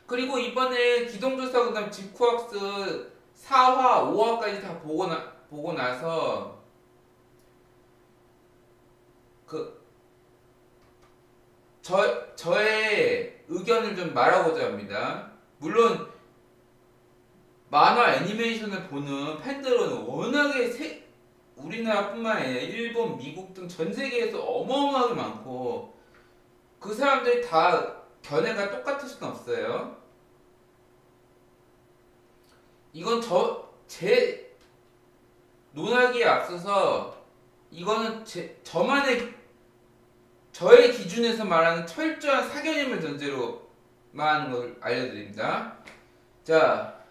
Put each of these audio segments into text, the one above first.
그리고 이번에 기동조사 그다음 직후학습 4화, 5화까지 다 보고 나서 그 저의 의견을 좀 말하고자 합니다. 물론 만화 애니메이션을 보는 팬들은 워낙에 우리나라뿐만 아니라 일본, 미국 등 전 세계에서 어마어마하게 많고 그 사람들이 다 견해가 똑같을 수는 없어요. 이건 제 논하기에 앞서서 이거는 저의 기준에서 말하는 철저한 사견임을 전제로 말하는 걸 알려드립니다. 자,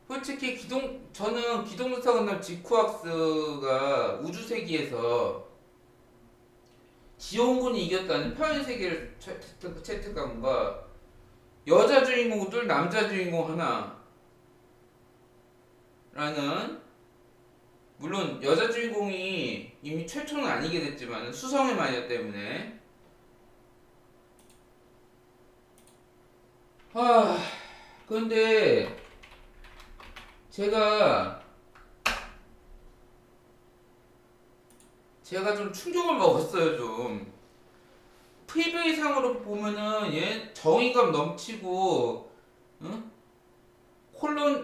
솔직히 저는 기동문사 건담 직후학스가 우주세기에서 지원군이 이겼다는 평행세계를 채택감과 여자 주인공 둘, 남자 주인공 하나 라는, 물론 여자 주인공이 이미 최초는 아니게 됐지만 수성의 마녀 때문에 그런데 제가 좀 충격을 먹었어요. 좀 프리뷰 상으로 보면은 얘 정의감 넘치고, 응?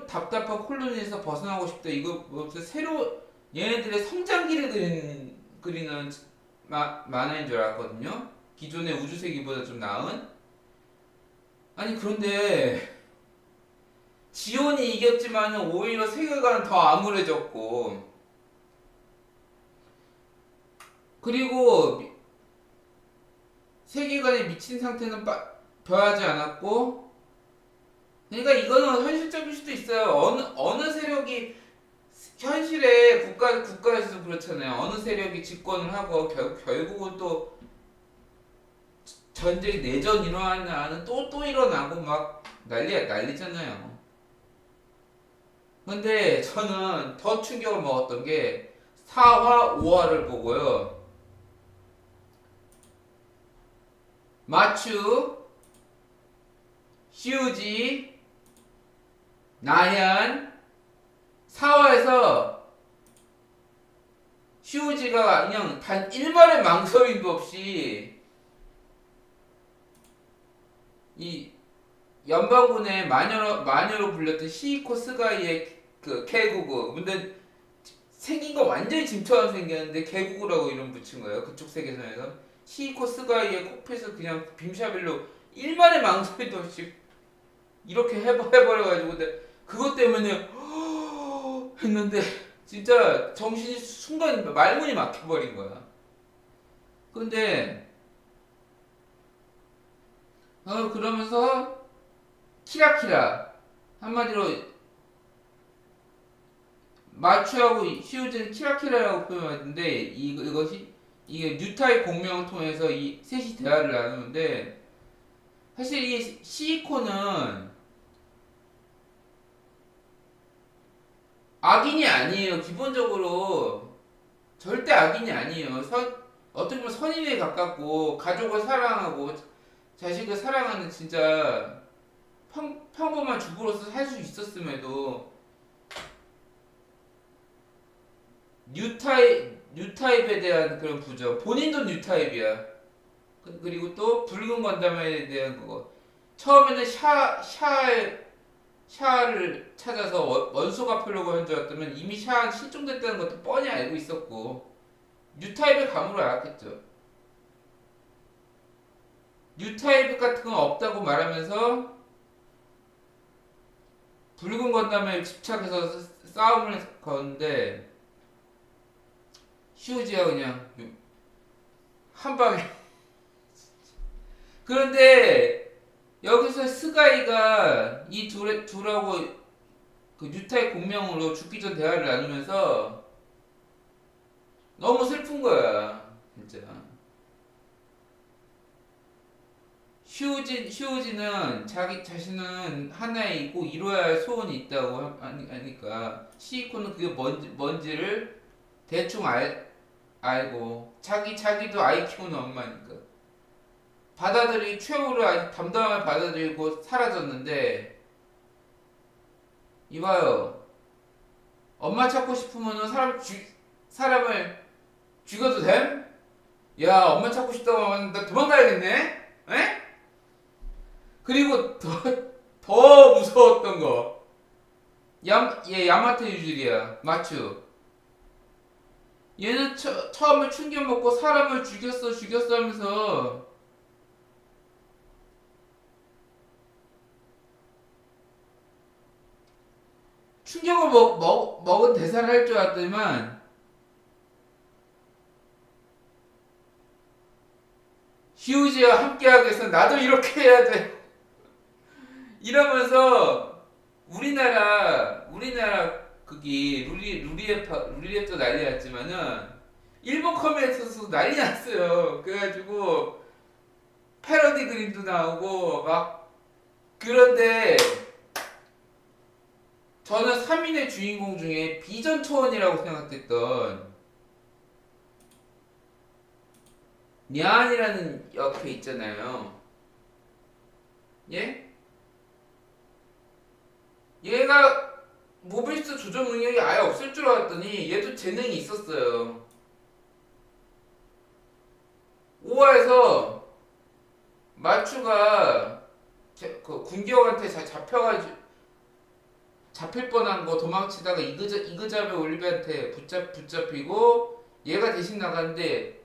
답답한 콜론에서 벗어나고 싶다. 이거 뭐 새로 얘네들의 성장기를 그리는 만화인 줄 알았거든요. 기존의 우주세기보다 좀 나은. 아니 그런데 지온이 이겼지만 오히려 세계관은 더 암울해졌고, 그리고 세계관에 미친 상태는 변하지 않았고, 그러니까 이거는 현실적일 수도 있어요. 어느 세력이 현실에 국가에서도 그렇잖아요. 어느 세력이 집권을 하고 결국은 또 전쟁 내전 일어나는 또 일어나고 막 난리잖아요. 근데 저는 더 충격을 먹었던 게 4화, 5화를 보고요. 마추, 슈지, 나얀, 4화에서 슈지가 그냥 단 1말의 망설임도 없이 이 연방군의 마녀로 불렸던 시이코 스가이의 그 개구구. 근데 생긴 거 완전히 짐처럼 생겼는데 개구구라고 이름 붙인 거예요. 그쪽 세계선에서. 시이코 스가이의 콕핏을 그냥 빔샤벨로 1만의 망설임도 없이 이렇게 해버려가지고, 근데 그것 때문에 했는데 진짜 정신이 순간 말문이 막혀버린 거야. 근데 그러면서 키라키라, 한마디로 마추하고 히우즈는 키라키라라고 표현하는데, 이게 뉴타의 공명을 통해서 이 셋이 대화를 나누는데, 사실 이 시이코는 악인이 아니에요. 기본적으로 절대 악인이 아니에요. 어떻게 보면 선인에 가깝고 가족을 사랑하고 자식을 사랑하는 진짜 평범한 주부로서 살 수 있었음에도 뉴타입에 대한 그런 부정, 본인도 뉴타입이야. 그리고 또 붉은 건담에 대한 그거, 처음에는 샤를 찾아서 원소 갚으려고 한 줄 알았다면 이미 샤는 실종됐다는 것도 뻔히 알고 있었고, 뉴타입의 감으로 알았겠죠. 뉴타입 같은 건 없다고 말하면서 붉은 건담에 집착해서 싸움을 거는데, 휴지가 그냥 한 방에. 그런데 여기서 스가이가 이 둘하고 그 뉴타의 공명으로 죽기 전 대화를 나누면서 너무 슬픈 거야, 진짜. 휴지는 자기 자신은 하나에 꼭 이뤄야 할 소원이 있다고 하니까, 시이코는 그게 뭔지를 대충 알고, 자기도 아이 키우는 엄마니까. 받아들이 최후를 아주 담담하게 받아들이고 사라졌는데 이봐요. 엄마 찾고 싶으면은 사람을 죽여도 됨? 야, 엄마 찾고 싶다고 하면 나 도망가야겠네? 에? 그리고 더 무서웠던 거. 얘 야마토 유질이야. 마추. 얘는 처음에 충격 먹고 사람을 죽였어 하면서 충격을 먹은 대사를 할 줄 알았더니만 휴지와 함께하기 위해서 나도 이렇게 해야 돼. 이러면서 우리나라 그기 루리앱도 난리 났지만은 일본 커뮤니티에서도 난리 났어요. 그래가지고 패러디 그림도 나오고 막 그런데 저는 3인의 주인공 중에 비전 초원이라고 생각했던 미안이라는 역회 있잖아요. 예? 얘가 모비스 조정 능력이 아예 없을 줄 알았더니 얘도 재능이 있었어요. 5화에서 마추가 그 군기역한테 잡힐 뻔한 거 도망치다가 이그자베 올리비한테 붙잡히고 얘가 대신 나가는데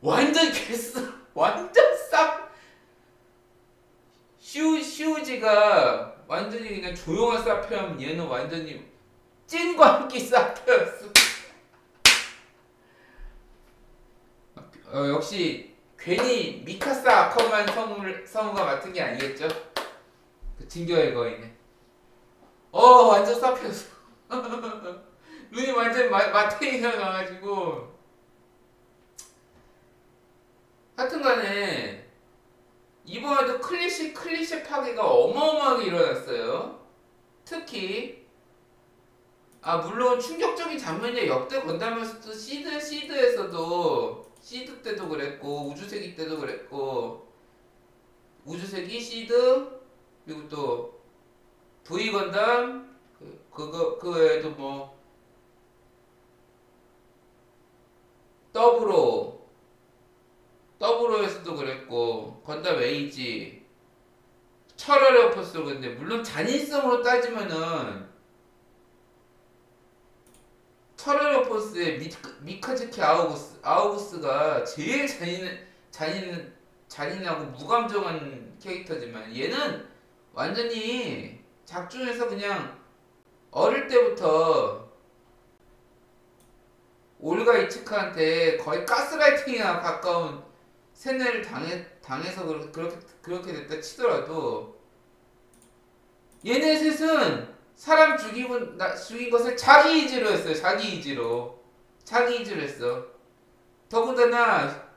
완전 완전 시우지가 완전히 그냥 조용한 사페하면 얘는 완전히 찐 광기 사페였어. 역시 괜히 미카사 아커만 성우가 맡은 게 아니겠죠? 그 진교의 거인에. 완전 사페였어. 눈이 완전 마테이가 나가지고. 하여튼간에 이번에도 클리셰 파괴가 어마어마하게 일어났어요. 특히 물론 충격적인 장면이 역대 건담에서도 시드 때도 그랬고 우주세기 때도 그랬고 우주세기 시드 그리고 또 V 건담 그 외에도 뭐 더블로에서도 그랬고 건담 에이지 철혈의 오퍼스도 그랬는데 물론 잔인성으로 따지면은 철혈의 오퍼스의 미카즈키 아우구스가 제일 잔인하고 무감정한 캐릭터지만 얘는 완전히 작중에서 그냥 어릴 때부터 올가 이츠카한테 거의 가스라이팅이나 가까운 세뇌를 당해서 그렇게 됐다 치더라도 얘네 셋은 사람 죽인 것을 자기 의지로 했어요. 자기 의지로 했어. 더군다나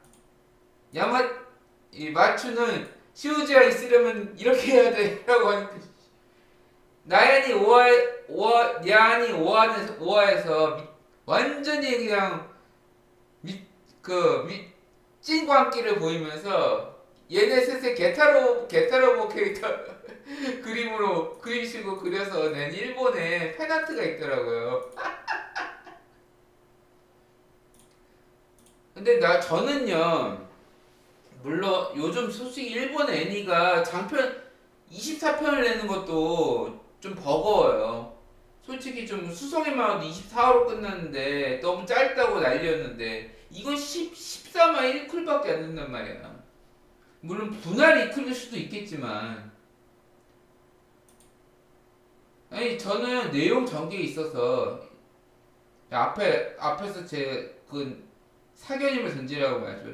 이 마추는 시우지가 있으려면 이렇게 해야 돼라고 하니까 나얀이 5화에서 완전히 그냥 찐광기를 보이면서 얘네 셋의 게타로보 캐릭터 그림식으로 그려서 낸 일본에 팬아트가 있더라고요. 근데 저는요, 물론 요즘 솔직히 일본 애니가 장편 24편을 내는 것도 좀 버거워요. 솔직히 좀 수성의 마을도 24화로 끝났는데 너무 짧다고 난리였는데 이건 13화 1쿨밖에 안 된단 말이야. 물론 분할이 이끌릴 수도 있겠지만 저는 내용 전개에 있어서 앞에서 제 그 사견임을 던지라고 말했죠.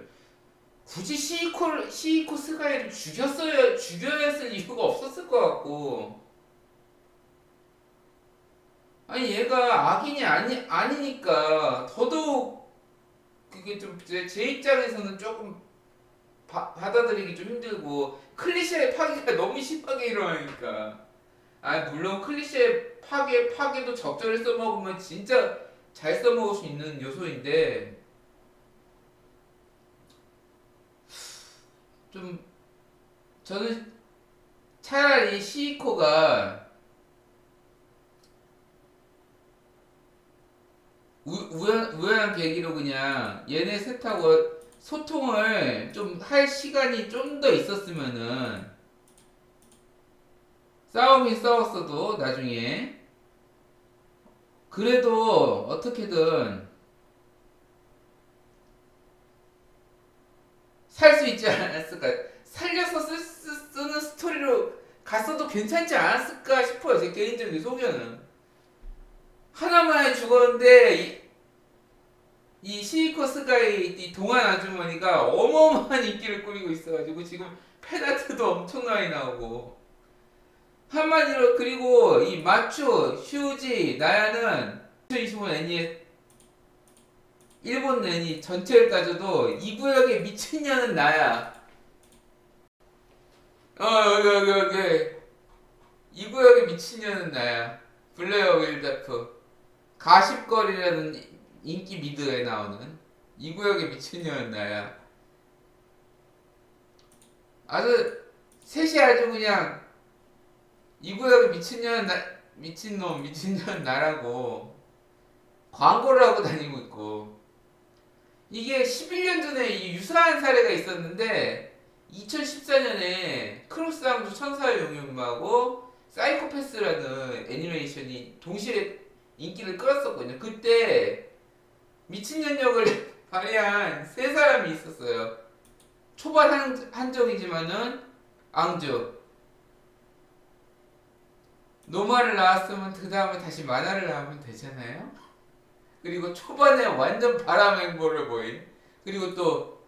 굳이 시이코 스가이를 죽여야 했을 이유가 없었을 것 같고 얘가 악인이 아니니까 더더욱 그게 좀 제 입장에서는 조금 받아들이기 좀 힘들고 클리셰 파괴가 너무 심하게 일어나니까 물론 클리셰 파괴도 적절히 써먹으면 진짜 잘 써먹을 수 있는 요소인데 좀 저는 차라리 시이코가 우연한 계기로 그냥 얘네 셋하고 소통을 좀 할 시간이 좀 더 있었으면은 싸우긴 싸웠어도 나중에 그래도 어떻게든 살 수 있지 않았을까. 살려서 쓰는 스토리로 갔어도 괜찮지 않았을까 싶어요. 제 개인적인 소견은. 하나만에 죽었는데 이 시이코 스가의 이 동안 아주머니가 어마어마한 인기를 꾸리고 있어가지고 지금 팬아트도 엄청나게 나오고 한마디로. 그리고 이 마추, 슈지, 나야는 2025 애니의 일본 애니 전체를 따져도 이 구역에 미친년은 나야. 여기 이 구역에 미친년은 나야. 블레어 윌다프 가십거리라는 인기 미드에 나오는 이 구역에 미친년은 나야. 아주 셋이 아주 그냥 이 구역에 미친년 미친놈 미친년 나라고 광고를 하고 다니고 있고. 이게 11년 전에 이 유사한 사례가 있었는데 2014년에 크로스왕조 천사의 용융마하고 사이코패스라는 애니메이션이 동시에 인기를 끌었었거든요. 그때 미친년 역을 발휘한 세 사람이 있었어요. 초반 한정이지만은 앙주. 노마를 나왔으면 그 다음에 다시 만화를 나오면 되잖아요. 그리고 초반에 완전 바람행보를 보인. 그리고 또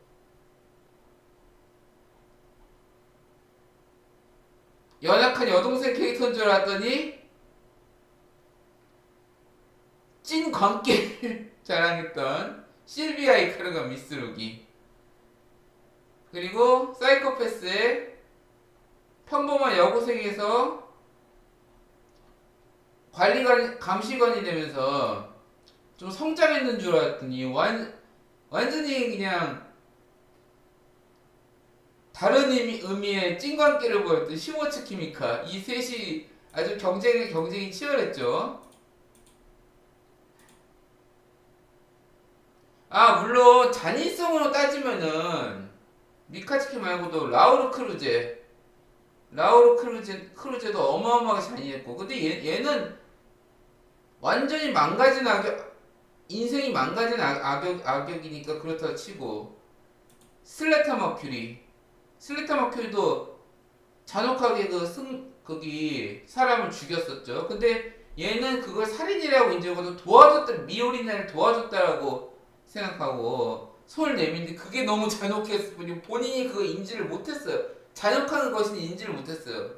연약한 여동생 캐릭터인 줄 알았더니 찐 광기를 자랑했던 실비아 이카르가 미스루기. 그리고 사이코패스의 평범한 여고생에서 관리관, 감시관이 되면서 좀 성장했는 줄 알았더니 완전히 그냥 다른 의미의 찐광기를 보였던 시모츠 키미카. 이 셋이 아주 경쟁이 치열했죠. 아, 물론 잔인성으로 따지면은 미카츠키 말고도 크루제도 어마어마하게 잔인했고. 근데 얘는 완전히 망가진 인생이 망가진 악역이니까 그렇다 치고. 슬레타 머큐리도 잔혹하게 거기 사람을 죽였었죠. 근데 얘는 그걸 살인이라고 인정하고 미오리나를 도와줬다라고 생각하고 손을 내민데 그게 너무 잔혹했을 뿐이고 본인이 그거 인지를 못했어요. 잔혹한 것은 인지를 못했어요.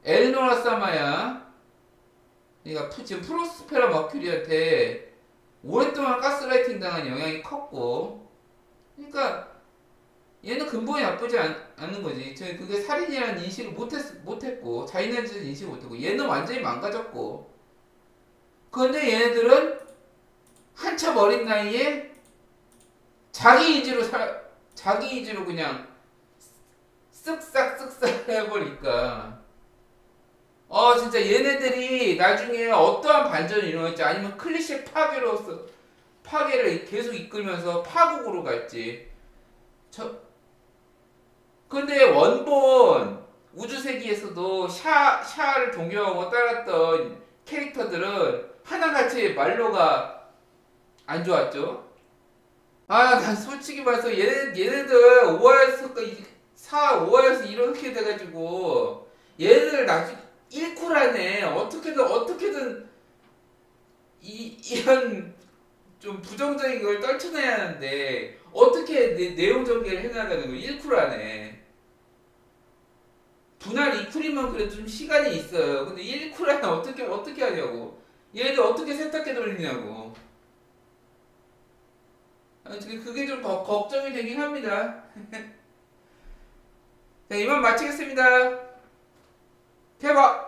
엘노라 사마야, 그러니까 지금 프로스페라 머큐리한테 오랫동안 가스라이팅 당한 영향이 컸고, 그러니까 얘는 근본이 나쁘지 않은 거지. 저희 그게 살인이라는 인식을 못했고 자인한지는 인식을 못했고 얘는 완전히 망가졌고. 그런데 얘네들은 한참 어린 나이에 자기 이지로 그냥 쓱싹 해버리니까 진짜 얘네들이 나중에 어떠한 반전을 일어날지 아니면 클리셰 파괴를 계속 이끌면서 파국으로 갈지. 근데 원본 우주세기에서도 샤를 동경하고 따랐던 캐릭터들은 하나같이 말로가 안 좋았죠. 난 솔직히 말해서 얘네들 5화에서 이렇게 돼가지고 얘네들 나중에 1쿨하네. 어떻게든 이런 좀 부정적인 걸 떨쳐내야 하는데 어떻게 내용 전개를 해나가는 거 1쿨하네. 분할 2쿨이면 그래도 좀 시간이 있어요. 근데 1쿨하면 어떻게 하냐고. 얘네들 어떻게 세탁기 돌리냐고. 그게 좀 걱정이 되긴 합니다. 자, 이만 마치겠습니다. 대박!